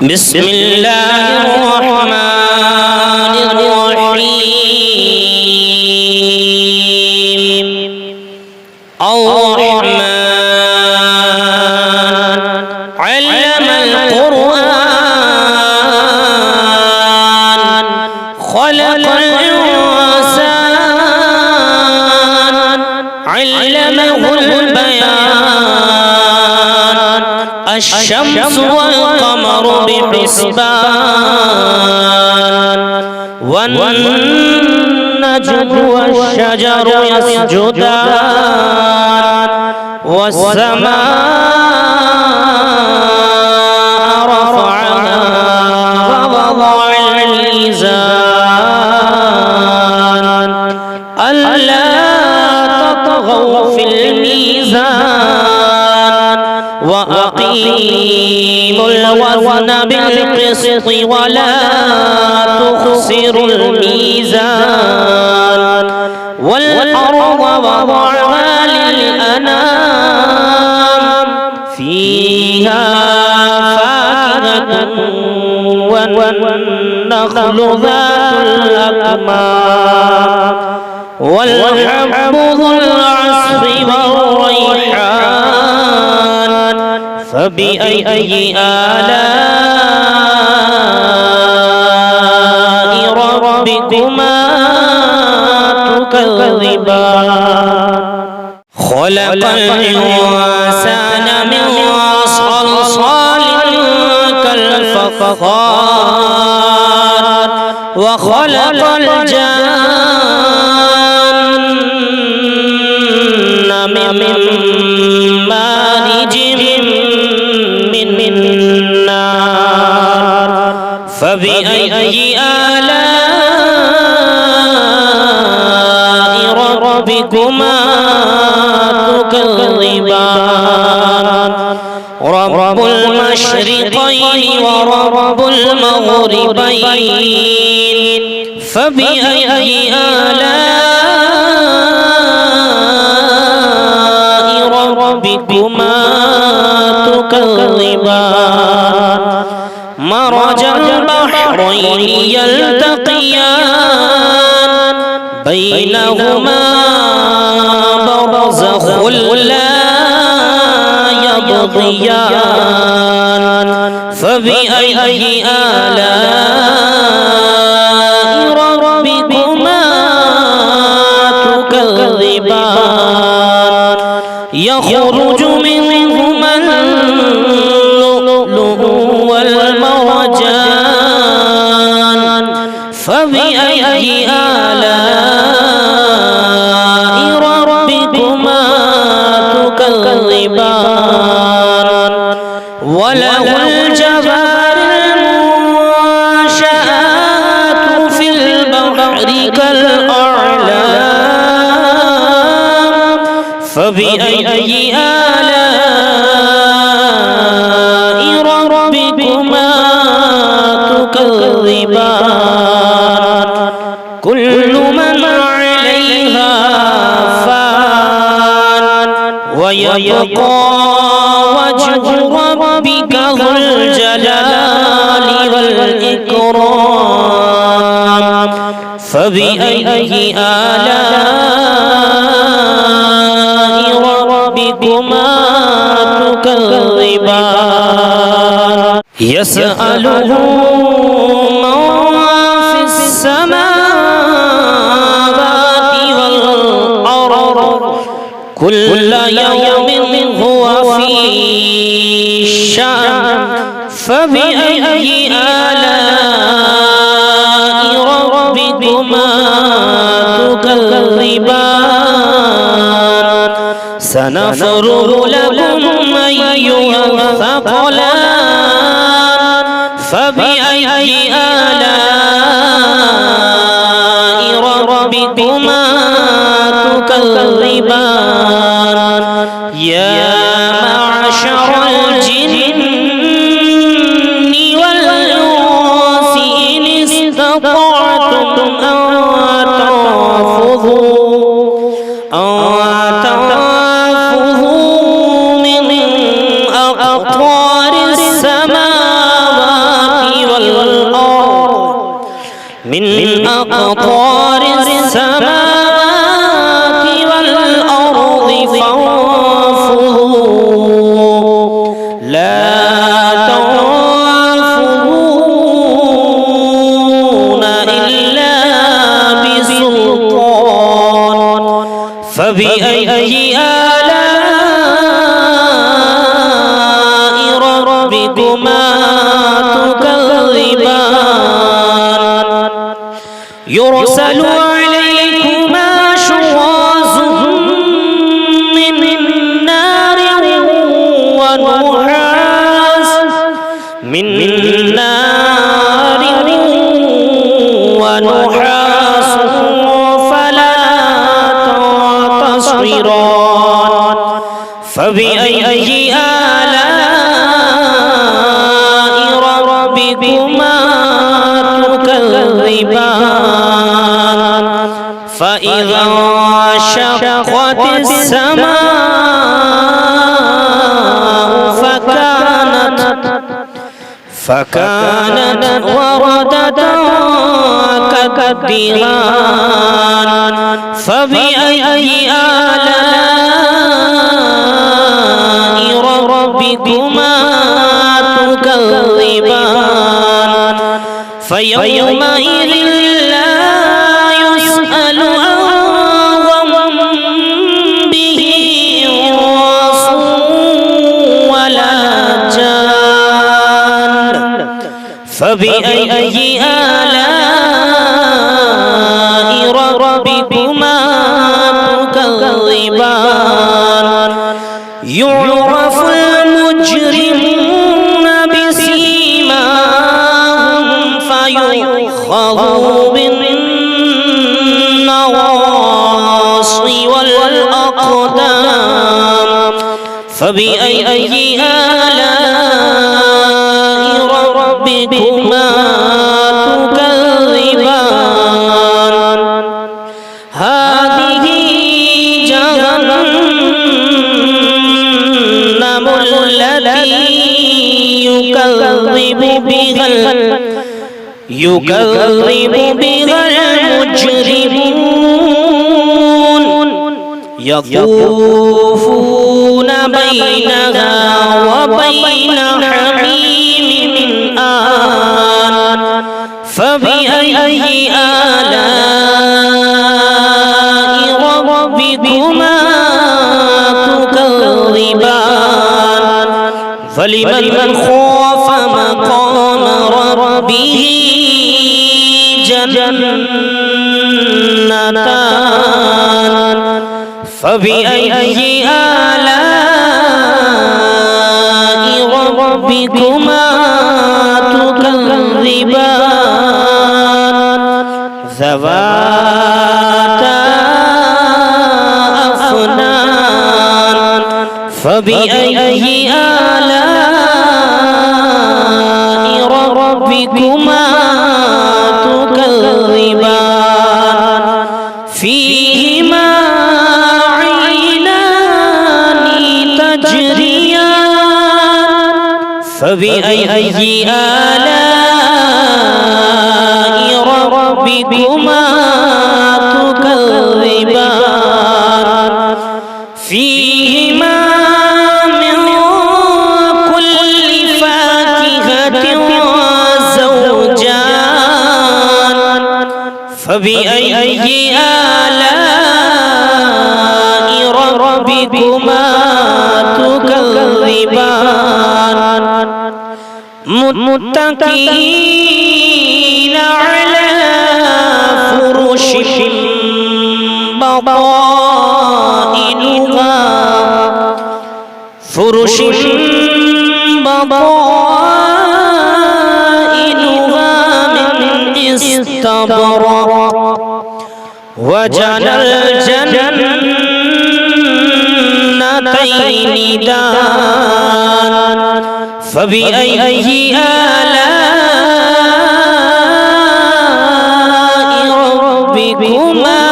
بسم الله الرحمن الرحيم الرحمن علم القرآن خلق الإنسان علمه البيان الشمس والقمر بحسبان والنجم والشجر يسجدان والسماء رفعها ووضع الميزان ألا تطغوا في الميزان وأقيموا الوزن بالقسط ولا تخسروا الميزان والأرض وضعها للأنام فيها فاكهة والنخل ذات الأكمام والحب ذو العصف والريحان فبأي آلاء ربكما تكذبان خلق الإنسان من صلصال كالفخار وخلق الجن من مارج من نار فبأي آلاء ربكما تكذبان رب المشرقين ورب المغربين فبأي آلاء ربكما تكذبان مرج البحرين يلتقيان بينهما برزخ لا يبغيان فبأي آلاء ربكما تكذبان يخرج منهما اللؤلؤ والمرجان فبأي آلاء ربكما تكذبان وله الجوار المنشآت في البحر كالأعلام فبأي آلاء ربكما تكذبان كل من عليها فان ويبقى وجه ربك ذو الجلال والإكرام فبأي آلاء ربكما تكذبان يسأله من في السماوات والأرض كل يوم هو في شأن فبأي آلاء ربكما تكذبان سنفرغ لكم أيها الثقلان فبأي آلاء ربكما تكذبان يا معشر الجن والإنس إن استطعتم أن تنفذوا من أقطار السماوات أقطار السماوات والأرض فانفذوا لا تنفذون إلا بسلطان فبأي آلاء ربكما تكذبان يرسل عليكما شواظ من نار ونحاس فلا تنتصران فبأي آلاء ربكما تكذبان فإذا انشقت السماء فكانت وردة كالدهان فبأي آلاء ربكما تكذبان فيومئذ لا يسأل عن ذنبه انس ولا جان فبأي آلاء ربكما تكذبان يعرف المجرمون بسيماهم فيؤخذ بالنواصي والأقدام فبأي آلاء ربكما تكذبان هذه جهنم التي يكذب بها المجرمون يطوفون بينها وبين حميم آن فبأي آلاء ربكما تكذبان فلمن خاف مقام ربه جنتان فبأي آلاء ربكما تكذبان ذواتا أفنان فبأي آلاء ربكما تكذبان فيهما عينان تجريان فبأي آلاء ربكما تكذبان فيهما من كل فاكهة زوجان فبأي آلاء ربكما تكذبان متكئين على فرش بطائنها من استبرق وجنى الجنتين دان فبأي آلاء ربكما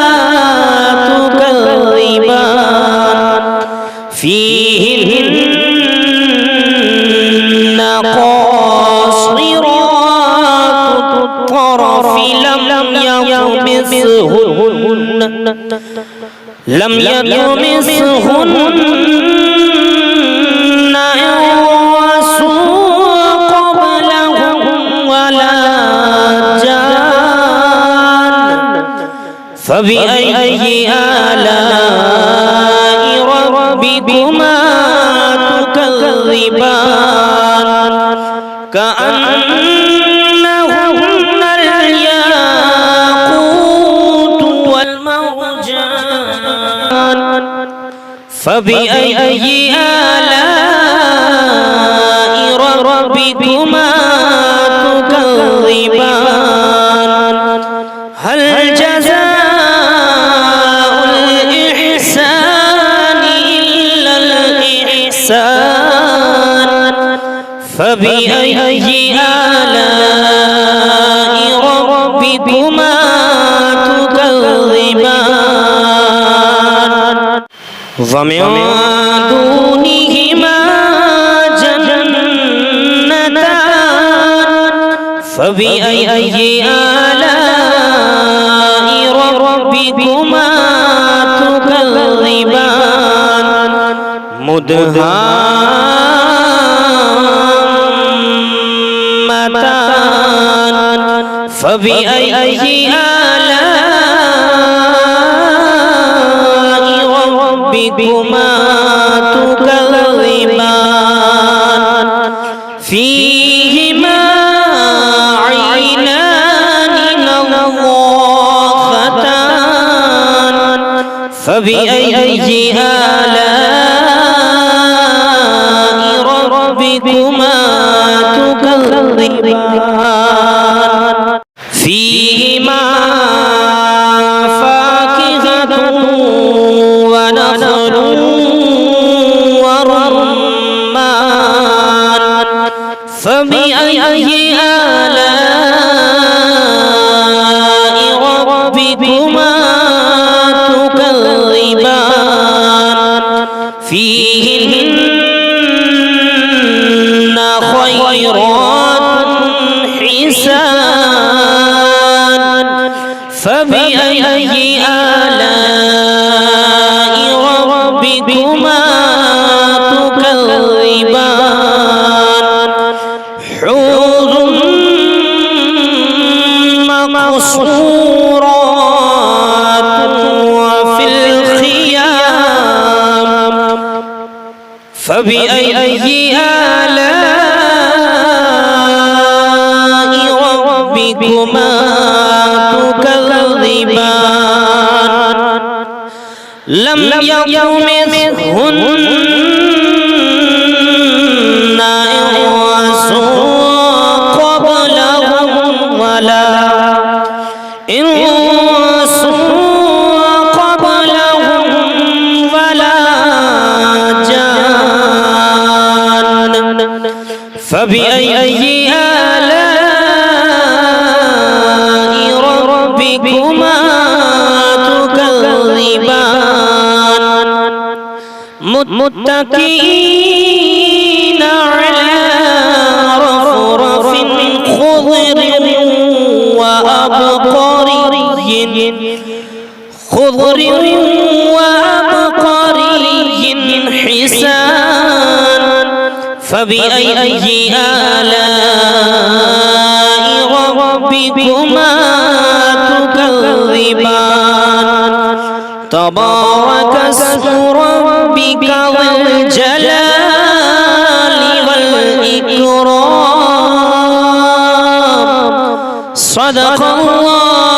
تكذبان فيهن قاصرات الطرف لم يطمثهن إنس قبلهم ولا جان فبأي آلاء ربكما تكذبان كأنهن الياقوت والمرجان فبأي آلاء ربكما تكذبان هل جزاء الإحسان إلا الإحسان فبأي آلاء ربكما تكذبان ومن دونهما جنتان فبأي آلاء ربكما تكذبان مدهامتان فبأي آلاء ربكما تكذبان فيهما عينان نضاختان فبأي آلاء ربكما تكذبان فيهما فاكهة ونخل ورمان فبأي آلاء ربكما تكذبان فيهن خيرات حسان فبأي آلاء ربكما تكذبان حور مقصورات وفي الخيام فبأي آلاء ربكما تكذبان لم يطمثهن إنس قبلهم ولا جان فبأي آلاء ربكما تكذبان متكئين على رفرف خضر وأبقري حسان فبأي آلاء ربكما تكذبان تبارك اسم ربك ذي الجلال والإكرام صدق الله